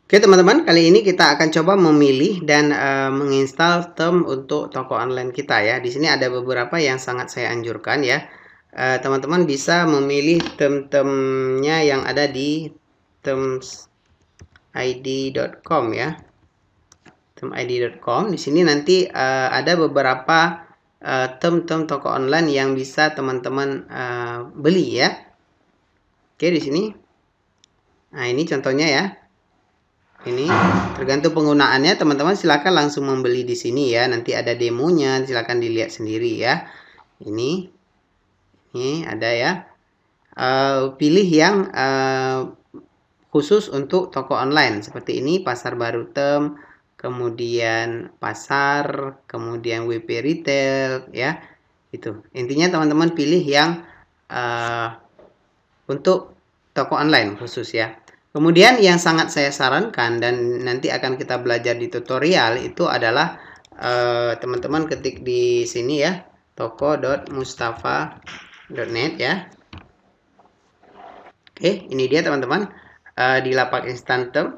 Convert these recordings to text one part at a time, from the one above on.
Oke teman-teman, kali ini kita akan coba memilih dan menginstal theme untuk toko online kita ya. Di sini ada beberapa yang sangat saya anjurkan ya. Teman-teman bisa memilih theme-themenya yang ada di themesid.com ya. themid.com. Di sini nanti ada beberapa theme-theme toko online yang bisa teman-teman beli ya. Oke, di sini. Nah, ini contohnya ya. Ini tergantung penggunaannya, teman-teman silakan langsung membeli di sini ya. Nanti ada demonya, silakan dilihat sendiri ya. Ini ada ya. Pilih yang khusus untuk toko online seperti ini, pasar baru tem, kemudian pasar, kemudian WP retail ya. Itu intinya teman-teman pilih yang untuk toko online khusus ya. Kemudian yang sangat saya sarankan dan nanti akan kita belajar di tutorial itu adalah teman-teman ketik di sini ya, toko.mustafa.net ya. Oke, ini dia teman-teman di lapak instan theme.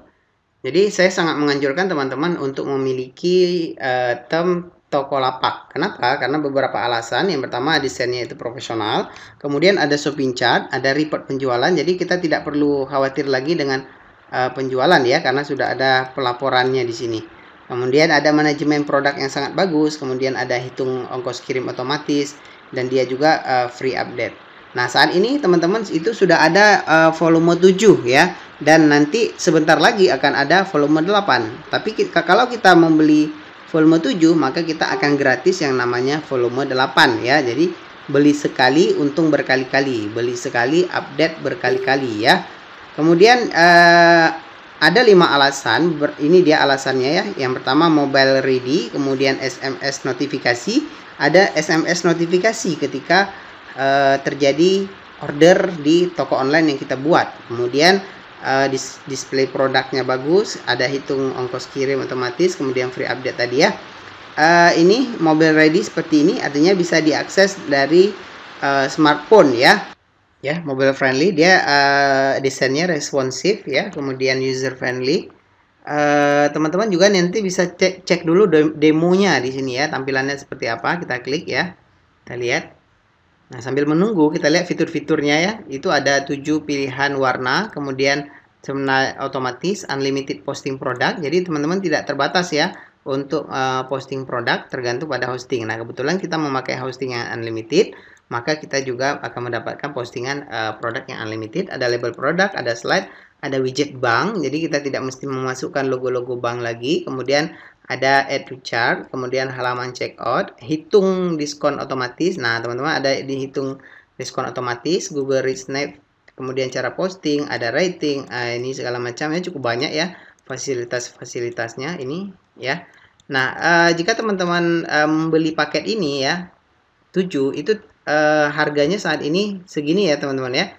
Jadi saya sangat menganjurkan teman-teman untuk memiliki theme toko lapak. Kenapa? Karena beberapa alasan. Yang pertama desainnya itu profesional. Kemudian ada shopping chart, ada report penjualan. Jadi kita tidak perlu khawatir lagi dengan penjualan ya, karena sudah ada pelaporannya di sini. Kemudian ada manajemen produk yang sangat bagus. Kemudian ada hitung ongkos kirim otomatis. Dan dia juga free update. Nah, saat ini teman-teman itu sudah ada volume 7 ya. Dan nanti sebentar lagi akan ada volume 8. Tapi kalau kita membeli volume 7, maka kita akan gratis yang namanya volume 8 ya. Jadi beli sekali untung berkali-kali, beli sekali update berkali-kali ya. Kemudian ada 5 alasan, ini dia alasannya ya. Yang pertama mobile ready, kemudian SMS notifikasi, ada SMS notifikasi ketika terjadi order di toko online yang kita buat. Kemudian display produknya bagus, ada hitung ongkos kirim otomatis, kemudian free update tadi ya. Ini mobile ready seperti ini, artinya bisa diakses dari smartphone ya. Ya, mobile friendly, dia desainnya responsif ya, kemudian user friendly. Teman-teman juga nanti bisa cek dulu demonya di sini ya, tampilannya seperti apa. Kita klik ya, kita lihat. Nah, sambil menunggu kita lihat fitur-fiturnya ya. Itu ada 7 pilihan warna, kemudian sebenarnya otomatis unlimited posting produk. Jadi teman-teman tidak terbatas ya untuk posting produk, tergantung pada hosting. Nah, kebetulan kita memakai hosting yang unlimited, maka kita juga akan mendapatkan postingan produk yang unlimited. Ada label produk, ada slide, ada widget bank. Jadi kita tidak mesti memasukkan logo-logo bank lagi. Kemudian ada add to chart, kemudian halaman checkout, hitung diskon otomatis. Nah, teman-teman ada dihitung diskon otomatis, Google Rich Snap, kemudian cara posting, ada rating, ini segala macam ya, cukup banyak ya fasilitas-fasilitasnya ini ya. Nah, jika teman-teman membeli paket ini ya, 7 itu harganya saat ini segini ya teman-teman ya.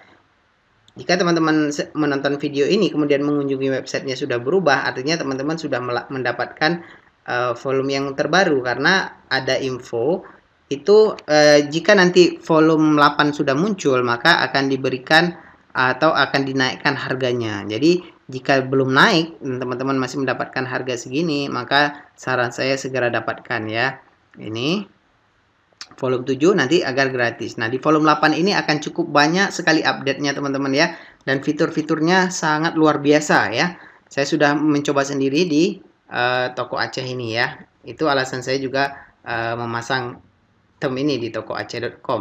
Jika teman-teman menonton video ini kemudian mengunjungi websitenya sudah berubah, artinya teman-teman sudah mendapatkan volume yang terbaru, karena ada info itu jika nanti volume 8 sudah muncul maka akan diberikan atau akan dinaikkan harganya. Jadi jika belum naik teman-teman masih mendapatkan harga segini, maka saran saya segera dapatkan ya. Ini volume 7 nanti agar gratis. Nah, di volume 8 ini akan cukup banyak sekali update-nya teman-teman ya. Dan fitur-fiturnya sangat luar biasa ya. Saya sudah mencoba sendiri di toko Aceh ini ya. Itu alasan saya juga memasang theme ini di tokoaceh.com.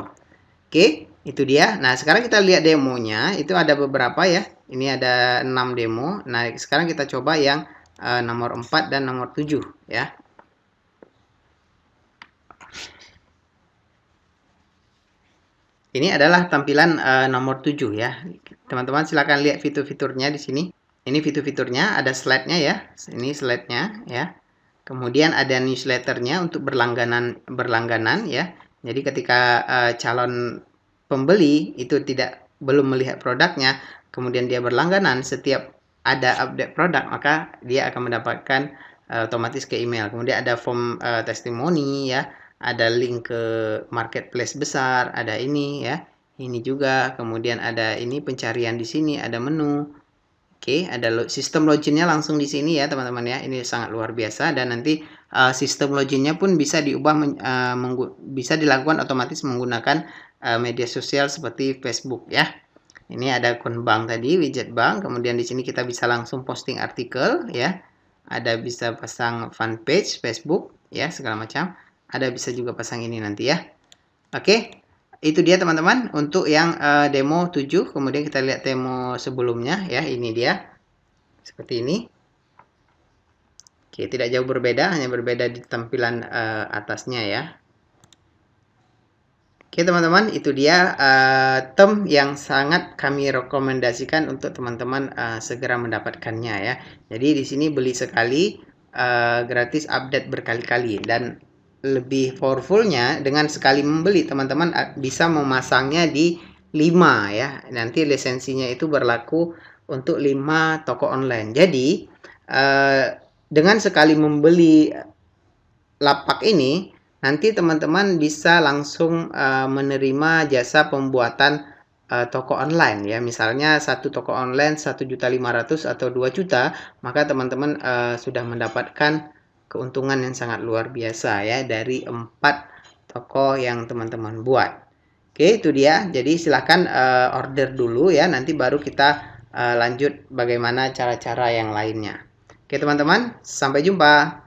Oke, itu dia. Nah, sekarang kita lihat demonya. Itu ada beberapa ya. Ini ada 6 demo. Nah, sekarang kita coba yang nomor 4 dan nomor 7 ya. Ini adalah tampilan nomor 7 ya. Teman-teman silakan lihat fitur-fiturnya di sini. Ini fitur-fiturnya, ada slide-nya ya. Ini slide-nya ya. Kemudian ada newsletternya untuk berlangganan ya. Jadi ketika calon pembeli itu belum melihat produknya, kemudian dia berlangganan, setiap ada update produk maka dia akan mendapatkan otomatis ke email. Kemudian ada form testimoni ya. Ada link ke marketplace besar, ada ini ya. Ini juga, kemudian ada ini pencarian di sini, ada menu. Oke, ada sistem loginnya langsung di sini ya teman-teman ya. Ini sangat luar biasa dan nanti sistem loginnya pun bisa diubah bisa dilakukan otomatis menggunakan media sosial seperti Facebook ya. Ini ada akun bank tadi, widget bank. Kemudian di sini kita bisa langsung posting artikel ya. Ada bisa pasang fanpage Facebook ya, segala macam. Ada bisa juga pasang ini nanti ya. Oke. Itu dia teman-teman untuk yang demo 7. Kemudian kita lihat demo sebelumnya ya. Ini dia. Seperti ini. Oke, tidak jauh berbeda, hanya berbeda di tampilan atasnya ya. Oke teman-teman, itu dia term yang sangat kami rekomendasikan untuk teman-teman segera mendapatkannya ya. Jadi di sini beli sekali, gratis update berkali-kali, dan lebih powerfulnya dengan sekali membeli teman-teman bisa memasangnya di 5 ya. Nanti lisensinya itu berlaku untuk 5 toko online. Jadi dengan sekali membeli lapak ini, nanti teman-teman bisa langsung menerima jasa pembuatan toko online ya. Misalnya satu toko online 1.500.000 atau 2 juta, maka teman-teman sudah mendapatkan keuntungan yang sangat luar biasa ya dari 4 toko yang teman-teman buat. Oke, itu dia. Jadi silahkan order dulu ya, nanti baru kita lanjut bagaimana cara-cara yang lainnya. Oke teman-teman, sampai jumpa.